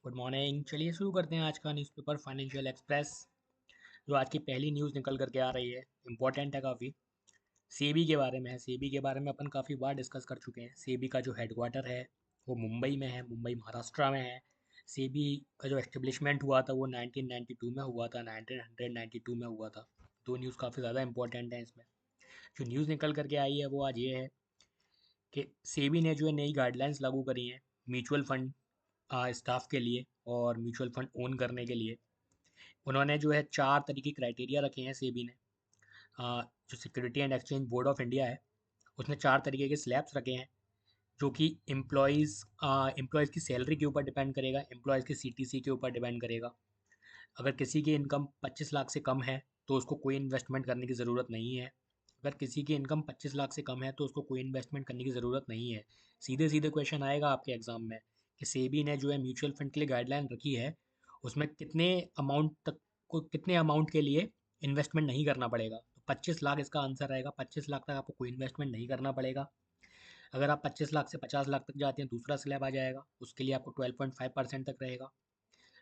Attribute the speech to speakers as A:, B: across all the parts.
A: Good morning. चलिए शुरू करते हैं आज का न्यूज़पेपर फाइनेंशियल एक्सप्रेस। जो आज की पहली न्यूज़ निकल करके आ रही है, इम्पोर्टेंट है काफ़ी। सेबी के बारे में है। सेबी के बारे में अपन काफ़ी बार डिस्कस कर चुके हैं। सेबी का जो हेडक्वार्टर है वो मुंबई में है, मुंबई महाराष्ट्र में है। सेबी का जो एस्टेब्लिशमेंट हुआ था वो 1992 में हुआ था, 1992 में हुआ था। दो न्यूज़ काफ़ी ज़्यादा इंपॉर्टेंट हैं इसमें। जो न्यूज़ निकल करके आई है वो आज ये है कि सेबी ने जो है नई गाइडलाइंस लागू करी हैं म्यूचुअल फंड स्टाफ के लिए और म्यूचुअल फंड ओन करने के लिए। उन्होंने जो है 4 तरीके क्राइटेरिया रखे हैं सेबी ने। जो security and exchange board of India है उसने 4 तरीके के स्लैब्स रखे हैं, जो कि एम्प्लॉयज़ की सैलरी के ऊपर डिपेंड करेगा, एम्प्लॉयज़ की सीटीसी के ऊपर डिपेंड करेगा। अगर किसी की इनकम 25 लाख से कम है तो उसको कोई इन्वेस्टमेंट करने की ज़रूरत नहीं है। अगर किसी की इनकम 25 लाख से कम है तो उसको कोई इन्वेस्टमेंट करने की ज़रूरत नहीं है। सीधे सीधे क्वेश्चन आएगा आपके एग्ज़ाम में कि सेबी ने जो है म्यूचुअल फंड के लिए गाइडलाइन रखी है, उसमें कितने अमाउंट के लिए इन्वेस्टमेंट नहीं करना पड़ेगा। तो 25 लाख इसका आंसर रहेगा। 25 लाख तक आपको कोई इन्वेस्टमेंट नहीं करना पड़ेगा। अगर आप 25 लाख से 50 लाख तक जाते हैं दूसरा स्लैब आ जाएगा, उसके लिए आपको 12.5% तक रहेगा।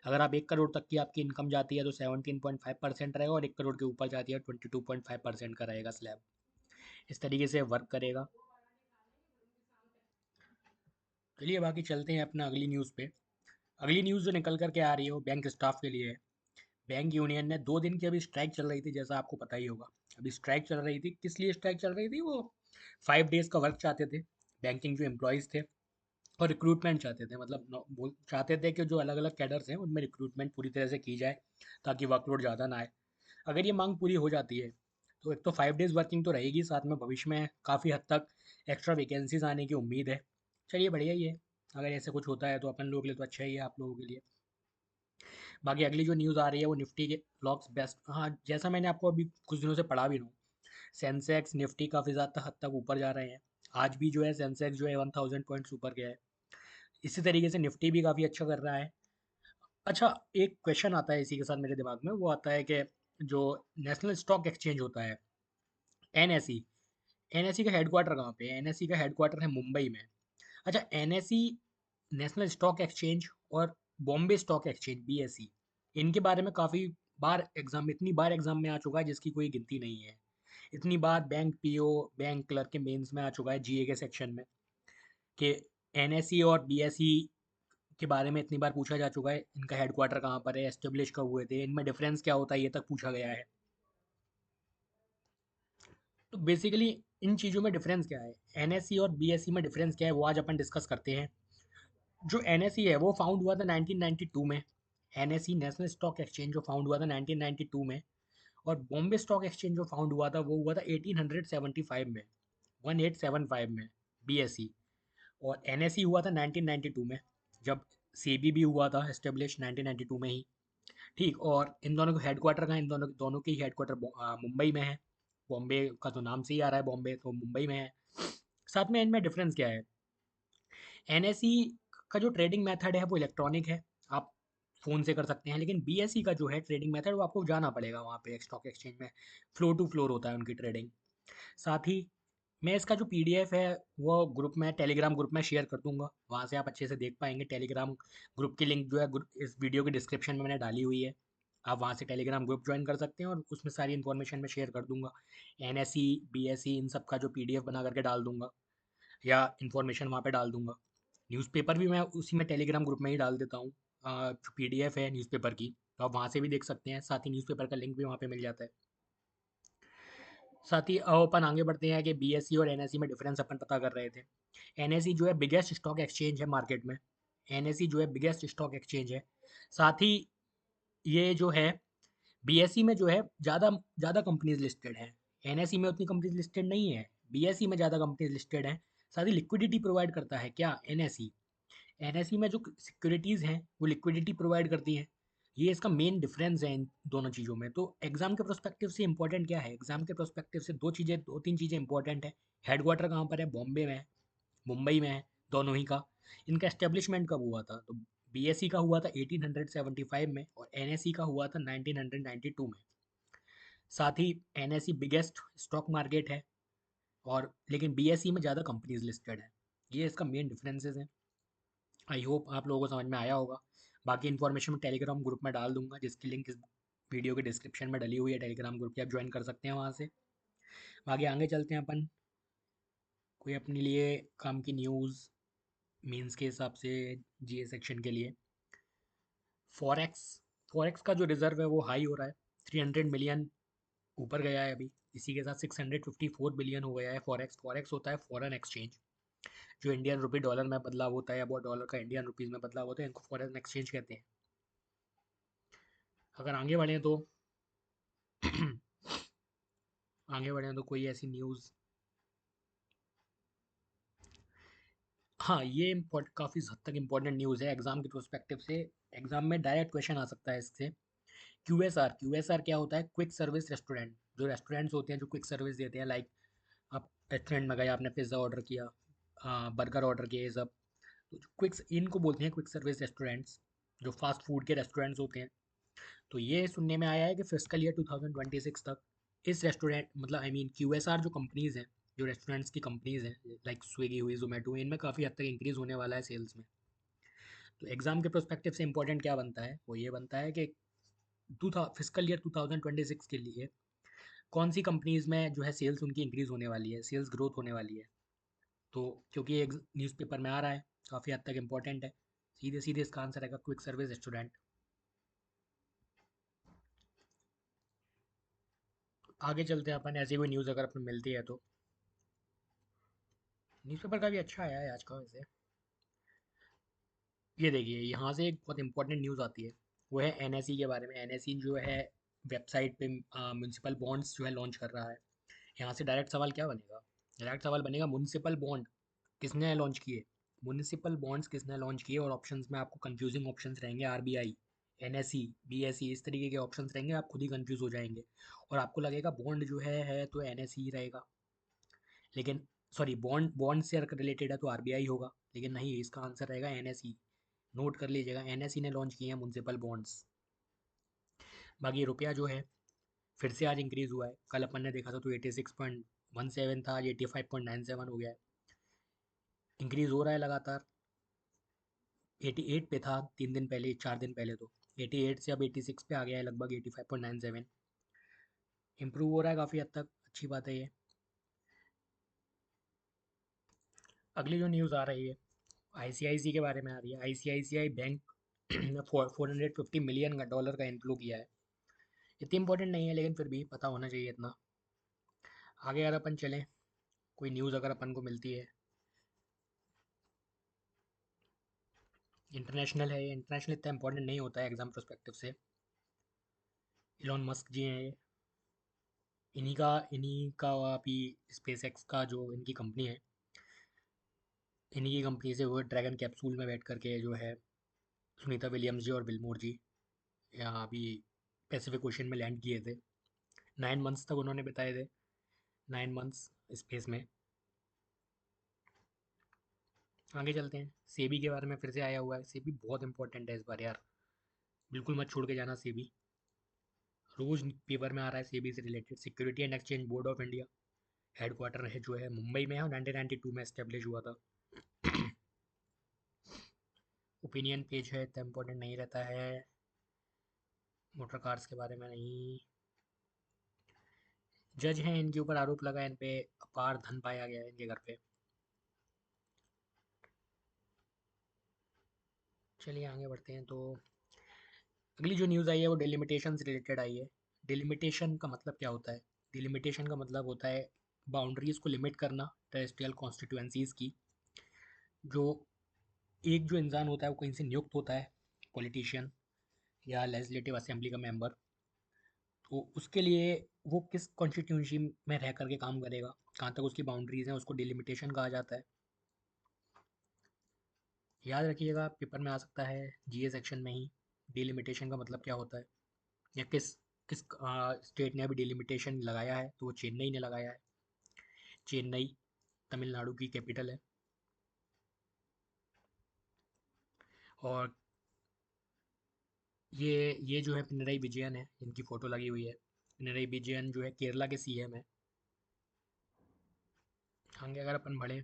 A: अगर आप 1 करोड़ तक की आपकी इनकम जाती है तो 17.5% रहेगा, और 1 करोड़ के ऊपर जाती है 22.5% का रहेगा स्लैब। इस तरीके से वर्क करेगा। चलिए बाकी चलते हैं अपना अगली न्यूज़ पे। अगली न्यूज़ जो निकल करके आ रही है वो बैंक स्टाफ के लिए है। बैंक यूनियन ने 2 दिन की अभी स्ट्राइक चल रही थी, जैसा आपको पता ही होगा। अभी स्ट्राइक चल रही थी, किस लिए स्ट्राइक चल रही थी? वो 5 डेज़ का वर्क चाहते थे। बैंकिंग जो एम्प्लॉयज़ थे और रिक्रूटमेंट चाहते थे, मतलब चाहते थे कि जो अलग अलग कैडर्स हैं उनमें रिक्रूटमेंट पूरी तरह से की जाए ताकि वर्कलोड ज़्यादा ना आए। अगर ये मांग पूरी हो जाती है तो एक तो 5 डेज़ वर्किंग तो रहेगी, साथ में भविष्य में काफ़ी हद तक एक्स्ट्रा वैकेंसीज आने की उम्मीद है। चलिए बढ़िया ही है। अगर ऐसे कुछ होता है तो अपन लोगों के लिए तो अच्छा ही है, आप लोगों के लिए। बाकी अगली जो न्यूज़ आ रही है वो निफ्टी के लॉक्स बेस्ट। हाँ, जैसा मैंने आपको अभी कुछ दिनों से पढ़ा भी रहा हूँ, सेंसेक्स निफ्टी काफ़ी ज़्यादा हद तक ऊपर जा रहे हैं। आज भी जो है सेंसेक्स जो है 1000 पॉइंट्स ऊपर गया है। इसी तरीके से निफ्टी भी काफ़ी अच्छा कर रहा है। अच्छा, एक क्वेश्चन आता है इसी के साथ मेरे दिमाग में, वो आता है कि जो नेशनल स्टॉक एक्सचेंज होता है, एनएसई, एनएसई का हेडक्वार्टर कहाँ पे है? एनएसई का हेडक्वार्टर है मुंबई में। अच्छा, एनएसई, नेशनल स्टॉक एक्सचेंज, और बॉम्बे स्टॉक एक्सचेंज बीएसई, इनके बारे में काफ़ी बार एग्जाम, इतनी बार एग्जाम में आ चुका है जिसकी कोई गिनती नहीं है। इतनी बार बैंक पीओ, बैंक क्लर्क के मेंस में आ चुका है, जीए के सेक्शन में, कि एनएसई और बीएसई के बारे में इतनी बार पूछा जा चुका है। इनका हेडक्वार्टर कहाँ पर है, एस्टेब्लिश कब हुए थे, इनमें डिफरेंस क्या होता है, ये तक पूछा गया है। तो बेसिकली इन चीज़ों में डिफरेंस क्या है, एनएससी और बीएससी में डिफरेंस क्या है, वो आज अपन डिस्कस करते हैं। जो एनएससी है वो फाउंड हुआ था 1992 में। एनएससी, नेशनल स्टॉक एक्सचेंज, जो फाउंड हुआ था 1992 में। और बॉम्बे स्टॉक एक्सचेंज जो फाउंड हुआ था वो हुआ था 1875 में, 1875 में। बीएससी और एनएससी हुआ था 1992 में, जब सेबी भी हुआ था एस्टेब्लिश 1992 में ही। ठीक, और इन दोनों का हेडक्वार्टर कहाँ है? इन दोनों दोनों के ही हेडक्वार्टर मुंबई में है। बॉम्बे का तो नाम से ही आ रहा है, बॉम्बे तो मुंबई में है। साथ में इनमें डिफरेंस क्या है? एनएसई का जो ट्रेडिंग मेथड है वो इलेक्ट्रॉनिक है, आप फ़ोन से कर सकते हैं। लेकिन बीएसई का जो है ट्रेडिंग मेथड वो आपको जाना पड़ेगा वहाँ पे स्टॉक एक्सचेंज में। फ्लोर टू फ्लोर होता है उनकी ट्रेडिंग। साथ ही मैं इसका जो पीडीएफ है वो ग्रुप में, टेलीग्राम ग्रुप में शेयर कर दूंगा, वहाँ से आप अच्छे से देख पाएंगे। टेलीग्राम ग्रुप की लिंक जो है इस वीडियो के डिस्क्रिप्शन में मैंने डाली हुई है। आप वहाँ से टेलीग्राम ग्रुप ज्वाइन कर सकते हैं और उसमें सारी इन्फॉर्मेशन मैं शेयर कर दूंगा। एनएसई, बीएसई, इन सब का जो पीडीएफ बना करके डाल दूंगा, या इन्फॉर्मेशन वहाँ पे डाल दूंगा। न्यूज़पेपर भी मैं उसी में टेलीग्राम ग्रुप में ही डाल देता हूँ। जो पीडीएफ है न्यूज़पेपर की, तो आप वहाँ से भी देख सकते हैं। साथ ही न्यूज़पेपर का लिंक भी वहाँ पे मिल जाता है। साथ ही अब अपन आगे बढ़ते हैं कि बीएससी और एनएससी में डिफरेंस अपन पता कर रहे थे। एनएससी जो है बिगेस्ट स्टॉक एक्सचेंज है मार्केट में। एनएससी जो है बिगेस्ट स्टॉक एक्सचेंज है। साथ ही ये जो है बीएससी में जो है ज़्यादा ज़्यादा कंपनीज लिस्टेड हैं। एनएससी में उतनी कंपनीज लिस्टेड नहीं है, बीएससी में ज़्यादा कंपनीज लिस्टेड हैं। साथ ही लिक्विडिटी प्रोवाइड करता है क्या? एनएससी, एनएसई में जो सिक्योरिटीज़ हैं वो लिक्विडिटी प्रोवाइड करती हैं। ये इसका मेन डिफरेंस है इन दोनों चीज़ों में। तो एग्जाम के प्रोस्पेक्टिव से इंपॉर्टेंट क्या है? एग्जाम के प्रोस्पेक्टिव से दो तीन चीज़ें इंपॉर्टेंट है। हेडक्वार्टर कहाँ पर है? बॉम्बे में है, मुंबई में है, दोनों ही का। इनका एस्टेब्लिशमेंट कब हुआ था? तो बीएससी का हुआ था 1875 में और एनएसई का हुआ था 1992 में। साथ ही एनएसई बिगेस्ट स्टॉक मार्केट है, और लेकिन बीएसई में ज़्यादा कंपनीज लिस्टेड है। ये इसका मेन डिफरेंसेस हैं। आई होप आप लोगों को समझ में आया होगा। बाकी इन्फॉर्मेशन मैं टेलीग्राम ग्रुप में डाल दूंगा, जिसकी लिंक इस वीडियो के डिस्क्रिप्शन में डली हुई है। टेलीग्राम ग्रुप की आप ज्वाइन कर सकते हैं वहाँ से। बाकी आगे चलते हैं अपन, कोई अपने लिए काम की न्यूज़ मीन्स के हिसाब से, जीए सेक्शन के लिए। फॉरेक्स, फॉरेक्स का जो रिजर्व है वो हाई हो रहा है, 300 मिलियन ऊपर गया है अभी। इसी के साथ 654 बिलियन हो गया है फॉरेक्स। फॉरेक्स होता है फॉरेन एक्सचेंज, जो इंडियन रुपी डॉलर में बदलाव होता है या वो डॉलर का इंडियन रुपीज़ में बदलाव होता है, इनको फॉरेन एक्सचेंज कहते हैं। अगर आगे बढ़ें तो आगे बढ़ें तो कोई ऐसी न्यूज़, हाँ ये काफ़ी हद तक इम्पोर्टेंट न्यूज़ है एग्ज़ाम के प्रोस्पेक्टिव से। एग्ज़ाम में डायरेक्ट क्वेश्चन आ सकता है इससे। क्यूएसआर, क्यूएसआर क्या होता है? Quick service restaurant. जो रेस्टोरेंट्स होते हैं जो क्विक सर्विस देते हैं, लाइक आप रेस्टोरेंट में गए, आपने पिज़्ज़ा ऑर्डर किया, बर्गर ऑर्डर किए, ये सब तो क्विक, इनको बोलते हैं क्विक सर्विस रेस्टोरेंट्स, जो फास्ट फूड के रेस्टोरेंट्स होते हैं। तो ये सुनने में आया है कि फिजिकल ईयर 2026 तक इस रेस्टोरेंट, मतलब आई मीन क्यूएसआर जो कंपनीज़ हैं, जो रेस्टोरेंट्स की कंपनीज़ हैं, लाइक स्विगी हुई, जोमेटो हुई, इनमें काफ़ी हद तक इंक्रीज़ होने वाला है सेल्स में। तो एग्ज़ाम के प्रोस्पेक्टिव से इंपॉर्टेंट क्या बनता है, वो ये बनता है कि फिजिकल ईयर 2026 के लिए कौन सी कंपनीज़ में जो है सेल्स उनकी इंक्रीज़ होने वाली है, सेल्स ग्रोथ होने वाली है। तो क्योंकि ये न्यूज़पेपर में आ रहा है, काफ़ी हद तक इंपॉर्टेंट है, सीधे सीधे इसका आंसर आएगा क्विक सर्विस रेस्टोरेंट। आगे चलते हैं अपन, ऐसी कोई न्यूज़ अगर अपन मिलती है तो। न्यूज़पेपर का भी अच्छा आया है आज का वैसे। ये देखिए यहाँ से एक बहुत इंपॉर्टेंट न्यूज़ आती है, वो है एनएसई के बारे में। एनएसई जो है वेबसाइट पे म्यूनसिपल बॉन्ड्स जो है लॉन्च कर रहा है। यहाँ से डायरेक्ट सवाल क्या बनेगा? डायरेक्ट सवाल बनेगा म्यूनसिपल बॉन्ड किसने लॉन्च किए? म्यूनसिपल बॉन्ड्स किसने लॉन्च किए? और ऑप्शंस में आपको कंफ्यूजिंग ऑप्शंस रहेंगे, आरबीआई, एनएसई, बीएसई, इस तरीके के ऑप्शंस रहेंगे, आप खुद ही कंफ्यूज हो जाएंगे और आपको लगेगा बॉन्ड जो है तो एनएसई रहेगा, लेकिन सॉरी, बॉन्ड बॉन्ड से रिलेटेड है तो आरबीआई होगा, लेकिन नहीं, इसका आंसर रहेगा एनएसई। नोट कर लीजिएगा, एनएसई ने लॉन्च किए हैं म्यूनसिपल बॉन्ड्स। बाकी रुपया जो है फिर से आज इंक्रीज़ हुआ है। कल अपन ने देखा था तो 86.17 था, आज 85.97 हो गया है। इंक्रीज़ हो रहा है लगातार। 88 पे था 3 दिन पहले, 4 दिन पहले तो। 88 से अब 86 पे आ गया है, लगभग 85.97। इम्प्रूव हो रहा है काफ़ी हद तक, अच्छी बात है ये। अगली जो न्यूज़ आ रही है आईसीआईसी के बारे में आ रही है। आईसीआईसीआई बैंक ने 450 मिलियन डॉलर का इन्फ्लो किया है। इतनी इंपॉर्टेंट नहीं है लेकिन फिर भी पता होना चाहिए इतना। आगे अगर अपन चलें, कोई न्यूज़ अगर अपन को मिलती है, इंटरनेशनल है, इंटरनेशनल इतना इंपॉर्टेंट नहीं होता है एग्जाम प्रोस्पेक्टिव से। इलॉन मस्क जी हैं ये, इन्हीं का अभी स्पेस एक्स का जो इनकी कंपनी है, इन्हीं की कंपनी से वो ड्रैगन कैप्सूल में बैठ करके जो है सुनीता विलियम्स जी और बिलमोर जी यहाँ अभी पैसिफिक ओशन में लैंड किए थे। 9 मंथ्स तक उन्होंने बिताए थे, 9 मंथ्स स्पेस में। आगे चलते हैं, सेबी के बारे में फिर से आया हुआ है। सेबी बहुत इंपॉर्टेंट है इस बार यार, बिल्कुल मत छोड़ के जाना सेबी। रोज पेपर में आ रहा है सेबी से related. Security and exchange board of India headquarter है जो है मुंबई में है और 1992 में एस्टेब्लिश हुआ था। ओपिनियन पेज है, इतना इंपॉर्टेंट नहीं रहता है। मोटर कार्स के बारे में नहीं। जज हैं, इनके ऊपर आरोप लगा है, इन पे अपार धन पाया गया है इनके घर पे। चलिए आगे बढ़ते हैं तो अगली जो न्यूज़ आई है वो डिलिमिटेशन से रिलेटेड आई है। डिलिमिटेशन का मतलब क्या होता है? डिलिमिटेशन का मतलब होता है बाउंड्रीज को लिमिट करना टेरेस्ट्रियल कॉन्स्टिट्यूएंसीज की। जो एक जो इंसान होता है वो कहीं से नियुक्त होता है, पॉलिटिशियन या लेजिस्लेटिव असेंबली का मेंबर, तो उसके लिए वो किस कॉन्स्टिट्यूंसी में रह करके काम करेगा, कहाँ तक उसकी बाउंड्रीज हैं, उसको डिलिमिटेशन कहा जाता है। याद रखिएगा, पेपर में आ सकता है जीए सेक्शन में ही, डिलिमिटेशन का मतलब क्या होता है, या किस किस स्टेट ने अभी डिलिमिटेशन लगाया है, तो वो चेन्नई ने लगाया है। चेन्नई तमिलनाडु की कैपिटल है। और ये जो है पिनरई विजयन है, इनकी फ़ोटो लगी हुई है। पिनरई विजयन जो है केरला के सीएम है। आगे अगर अपन बढ़ें,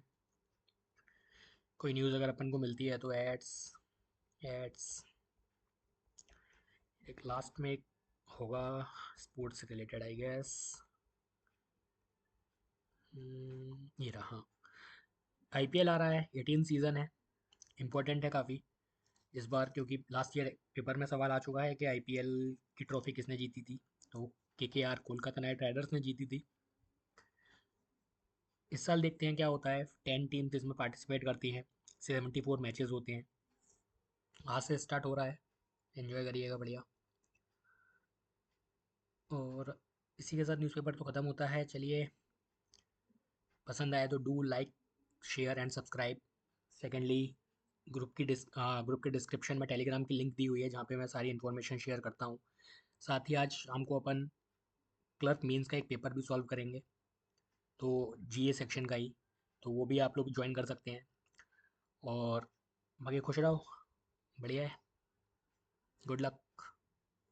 A: कोई न्यूज़ अगर अपन को मिलती है तो एड्स, एड्स एक लास्ट में एक होगा स्पोर्ट्स से रिलेटेड आई गेस। ये रहा। आईपीएल आ रहा है, 18 सीज़न है, इम्पोर्टेंट है काफ़ी इस बार, क्योंकि लास्ट ईयर पेपर में सवाल आ चुका है कि आईपीएल की ट्रॉफी किसने जीती थी। तो केकेआर कोलकाता नाइट राइडर्स ने जीती थी। इस साल देखते हैं क्या होता है। 10 टीम्स इसमें पार्टिसिपेट करती हैं, 74 मैचेस होते हैं। आज से स्टार्ट हो रहा है, एंजॉय करिएगा बढ़िया। और इसी के साथ न्यूज़पेपर तो ख़त्म होता है। चलिए, पसंद आए तो do like, share and subscribe. Secondly, group के डिस्क्रिप्शन में टेलीग्राम की लिंक दी हुई है, जहाँ पे मैं सारी इन्फॉर्मेशन शेयर करता हूँ। साथ ही आज शाम को अपन क्लर्क मेंस का एक पेपर भी सॉल्व करेंगे, तो जीए सेक्शन का ही, तो वो भी आप लोग ज्वाइन कर सकते हैं। और बाकी खुश रहो, बढ़िया है, गुड लक।